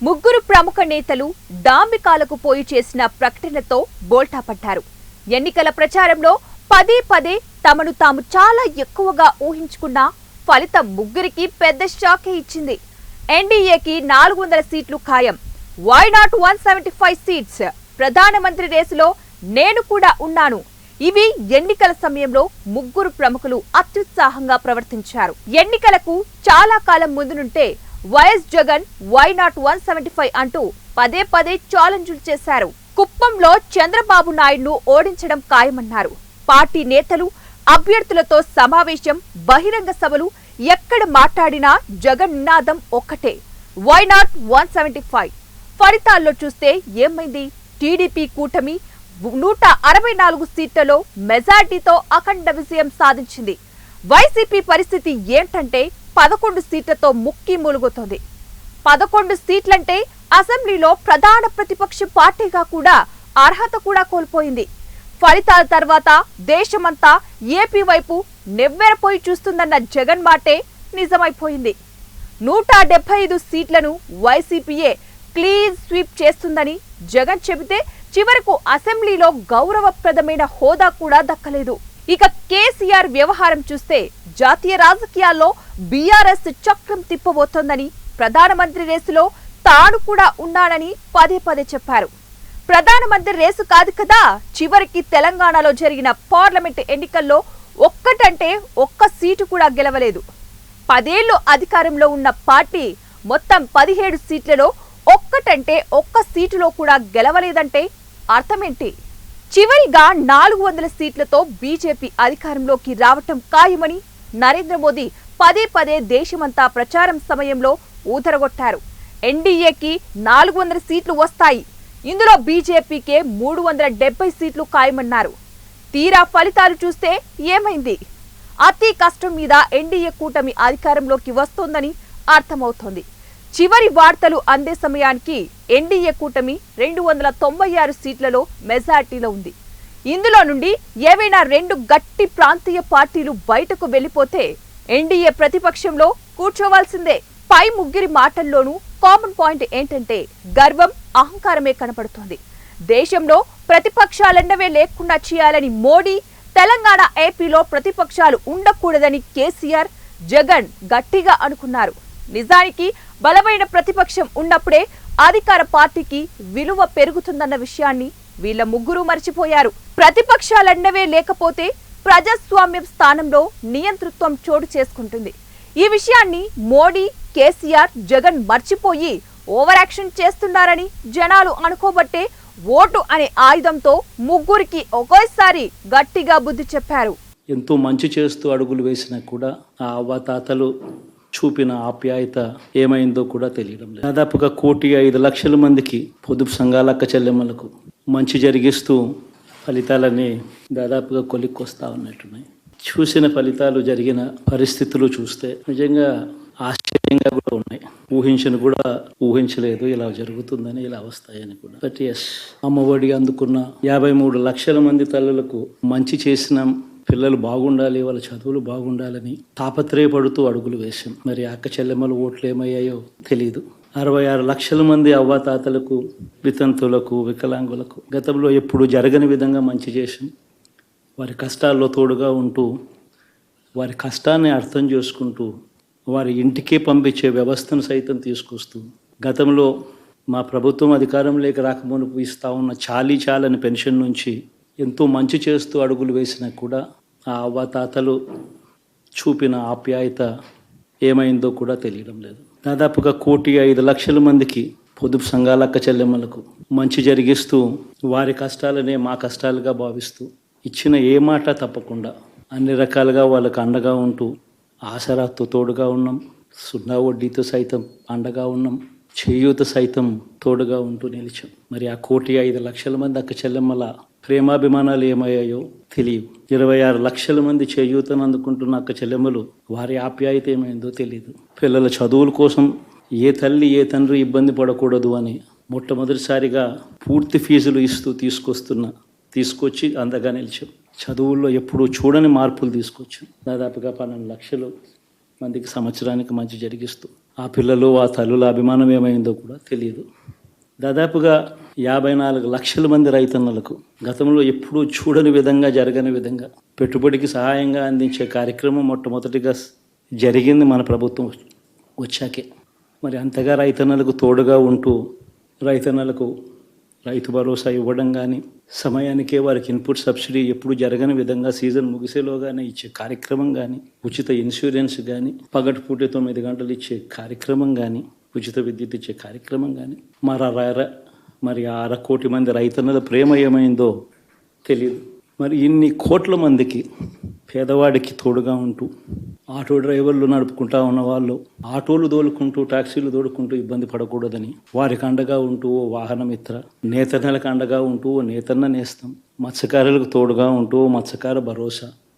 ముగ్గురు ప్రముఖ నేతలు డాంబికాలకు పోయి చేసిన ప్రకటనతో బోల్తా పడ్డారు. ఎన్నికల ప్రచారంలో పదే పదే తమను తాము చాలా ఎక్కువగా ఊహించుకున్న ఫలితం ముగ్గురికి పెద్ద షాకే ఇచ్చింది. ఎన్డీఏకి 400 సీట్లు ఖాయం. Why not 175 seats? ప్రధానమంత్రి రేసులో నేను కూడా ఉన్నాను. ఇవి ఎన్నికల సమయంలో ముగ్గురు ప్రముఖులు అత్యుత్సాహంగా ప్రవర్తించారు. ఎన్నికలకు చాలా కాలం ముందు నుంటే వైఎస్ జగన్ వై నాట్ 175 అంటూ పదే పదే ఛాలెంజ్లు చేశారు. కుప్పంలో చంద్రబాబు నాయుడును ఓడించడం ఖాయమన్నారు. పార్టీ నేతలు, అభ్యర్థులతో సమావేశం, బహిరంగ సభలు ఎక్కడ మాట్లాడినా జగన్ నినాదం ఒక్కటే, వై నాట్ 175. ఫలితాల్లో చూస్తే ఏమైంది? టీడీపీ కూటమి 164 సీట్లలో మెజార్టీతో అఖండ విజయం సాధించింది. వైసీపీ పరిస్థితి ఏంటంటే 11 సీట్లతో ముక్కి మూలుగుతోంది. 11 సీట్లంటే అసెంబ్లీలో ప్రధాన ప్రతిపక్ష పార్టీగా కూడా అర్హత కూడా కోల్పోయింది. ఫలితాల తర్వాత దేశమంతా ఏపీ వైపు నెవ్వెరపోయి చూస్తుందన్న జగన్ మాటే నిజమైపోయింది. 175 సీట్లను వైసీపీయే క్లీన్ స్వీప్ చేస్తుందని జగన్ చెబితే చివరకు అసెంబ్లీలో గౌరవప్రదమైన హోదా కూడా దక్కలేదు. ఇక కేసీఆర్ వ్యవహారం చూస్తే జాతీయ రాజకీయాల్లో బీఆర్ఎస్ చక్రం తిప్పబోతోందని, ప్రధానమంత్రి రేసులో తాను కూడా ఉన్నానని పదే పదే చెప్పారు. ప్రధానమంత్రి రేసు కాదు కదా, చివరికి తెలంగాణలో జరిగిన పార్లమెంట్ ఎన్నికల్లో ఒక్కటంటే ఒక్క సీటు కూడా గెలవలేదు. 10 ఏళ్లు అధికారంలో ఉన్న పార్టీ మొత్తం 17 సీట్లలో ఒక్కటంటే ఒక్క సీటులో కూడా గెలవలేదంటే అర్థమేంటి? చివరిగా 400 సీట్లతో బీజేపీ అధికారంలోకి రావటం ఖాయమని నరేంద్ర మోదీ పదే పదే దేశమంతా ప్రచారం సమయంలో ఊదరగొట్టారు. ఎన్డీఏకి 400 సీట్లు వస్తాయి, ఇందులో బీజేపీకే 370 సీట్లు ఖాయమన్నారు. తీరా ఫలితాలు చూస్తే ఏమైంది? అతి కష్టం మీద ఎన్డీఏ కూటమి అధికారంలోకి వస్తోందని అర్థమవుతోంది. చివరి వార్తలు అందే సమయానికి ఎన్డీఏ కూటమి 296 సీట్లలో మెజార్టీలో ఉంది. ఇందులో నుండి ఏవైనా 2 గట్టి ప్రాంతీయ పార్టీలు బయటకు వెళ్లిపోతే ఎన్డీఏ ప్రతిపక్షంలో కూర్చోవాల్సిందే. పై ముగ్గురి మాటల్లోనూ కామన్ పాయింట్ ఏంటంటే గర్వం, అహంకారమే కనపడుతోంది. దేశంలో ప్రతిపక్షాలన్నవే లేకుండా చేయాలని మోడీ, తెలంగాణ, ఏపీలో ప్రతిపక్షాలు ఉండకూడదని కేసీఆర్, జగన్ గట్టిగా అనుకున్నారు. నిజానికి బలమైన ప్రతిపక్షం ఉన్నప్పుడే అధికార పార్టీకి విలువ పెరుగుతుందన్న విషయాన్ని వీళ్ళ ముగ్గురు మర్చిపోయారు. ప్రతిపక్షాలన్నవే లేకపోతే ప్రజాస్వామ్యం స్థానంలో నియంతృత్వం చోటు చేసుకుంటుంది. ఈ విషయాన్ని మోడీ, కేసీఆర్, జగన్ మర్చిపోయి ఓవర్ యాక్షన్ చేస్తున్నారని జనాలు అనుకోబట్టే ఓటు అనే ఆయుధంతో ముగ్గురికి ఒకేసారి గట్టిగా బుద్ధి చెప్పారు. ఎంతో మంచి చేస్తూ అడుగులు వేసినా కూడా ఆ అవ్వాతాతలు చూపిన ఆప్యాయత ఏమైందో కూడా తెలియడం లేదు. దాదాపుగా 1,05,00,000 మందికి పొదుపు సంఘాల అక్క చెల్లెమ్మలకు మంచి జరిగిస్తూ ఫలితాలని దాదాపుగా కొలిక్కొస్తా ఉన్నట్టున్నాయి. చూసిన ఫలితాలు, జరిగిన పరిస్థితులు చూస్తే నిజంగా ఆశ్చర్యంగా కూడా ఉన్నాయి. ఊహించలేదు ఇలా జరుగుతుందని, ఇలా వస్తాయని కూడా. బట్ ఎస్, అమ్మఒడి అందుకున్న 53 లక్షల మంది తల్లులకు మంచి చేసిన పిల్లలు బాగుండాలి, వాళ్ళ చదువులు బాగుండాలని తాపత్రయపడుతూ అడుగులు వేశాం. మరి అక్క చెల్లెమ్మల ఓట్లు ఏమయ్యాయో తెలియదు. 66 లక్షల మంది అవ్వాతాతలకు, వితంతులకు, వికలాంగులకు గతంలో ఎప్పుడు జరగని విధంగా మంచి చేశాం. వారి కష్టాల్లో తోడుగా ఉంటూ, వారి కష్టాన్ని అర్థం చేసుకుంటూ, వారి ఇంటికే పంపించే వ్యవస్థను సైతం తీసుకొస్తూ, గతంలో మా ప్రభుత్వం అధికారంలోకి రాకమునుపు ఇస్తా ఉన్న చాలని పెన్షన్ నుంచి ఎంతో మంచి చేస్తూ అడుగులు వేసినా కూడా ఆ అవ్వాతాతలు చూపిన ఆప్యాయత ఏమైందో కూడా తెలియడం లేదు. దాదాపుగా 1,05,00,000 మందికి పొదుపు సంఘాల అక్క చెల్లెమ్మలకు మంచి జరిగిస్తూ, వారి కష్టాలనే మా కష్టాలుగా భావిస్తూ, ఇచ్చిన ఏ మాట తప్పకుండా అన్ని రకాలుగా వాళ్ళకు అండగా ఉంటూ, ఆసరాతో తోడుగా ఉన్నాం. 0 వడ్డీతో సైతం అండగా ఉన్నాం. చేయూత సైతం తోడుగా ఉంటూ నిలిచాం. మరి ఆ 1,05,00,000 మంది అక్క చెల్లెమ్మల ప్రేమాభిమానాలు ఏమయ్యాయో తెలియదు. 26 లక్షల మంది చేయూతను అందుకుంటున్న అక్క చెల్లెమ్మలు, వారి ఆప్యాయత ఏమైందో తెలియదు. పిల్లల చదువుల కోసం ఏ తల్లి, ఏ తండ్రి ఇబ్బంది పడకూడదు అని మొట్టమొదటిసారిగా పూర్తి ఫీజులు ఇస్తూ తీసుకొచ్చి అందగా నిలిచాం. చదువుల్లో ఎప్పుడూ చూడని మార్పులు తీసుకొచ్చాం. దాదాపుగా 12 లక్షల మందికి సంవత్సరానికి మంచి జరిగిస్తూ ఆ పిల్లలు ఆ తల్లుల అభిమానం ఏమైందో కూడా తెలియదు. దాదాపుగా 54 లక్షల మంది రైతన్నలకు గతంలో ఎప్పుడూ చూడని విధంగా, జరగని విధంగా పెట్టుబడికి సహాయంగా అందించే కార్యక్రమం మొట్టమొదటిగా జరిగింది మన ప్రభుత్వం వచ్చాకే. మరి అంతగా రైతన్నలకు తోడుగా ఉంటూ రైతన్నలకు రైతు భరోసా ఇవ్వడం కానీ, సమయానికే వారికి ఇన్పుట్ సబ్సిడీ ఎప్పుడు జరగని విధంగా సీజన్ ముగిసేలోగానే ఇచ్చే కార్యక్రమం కానీ, ఉచిత ఇన్సూరెన్స్ కానీ, పగటిపూట 9 గంటలు ఇచ్చే కార్యక్రమం కానీ, ఉచిత విద్యుత్ ఇచ్చే కార్యక్రమం కానీ, మరి 1/2 కోటి మంది రైతన్నల ప్రేమ ఏమైందో తెలియదు. మరి ఇన్ని కోట్ల మందికి పేదవాడికి తోడుగా ఉంటూ, ఆటో డ్రైవర్లు నడుపుకుంటా ఉన్న వాళ్ళు ఆటోలు దోలుకుంటూ, టాక్సీలు దోలుకుంటూ ఇబ్బంది పడకూడదని వారికి అండగా ఉంటూ ఓ వాహనమిత్ర, నేతన్నలకు అండగా ఉంటూ ఓ నేతన్న నేస్తం, మత్స్యకారులకు తోడుగా ఉంటూ మత్స్యకార భరోసా,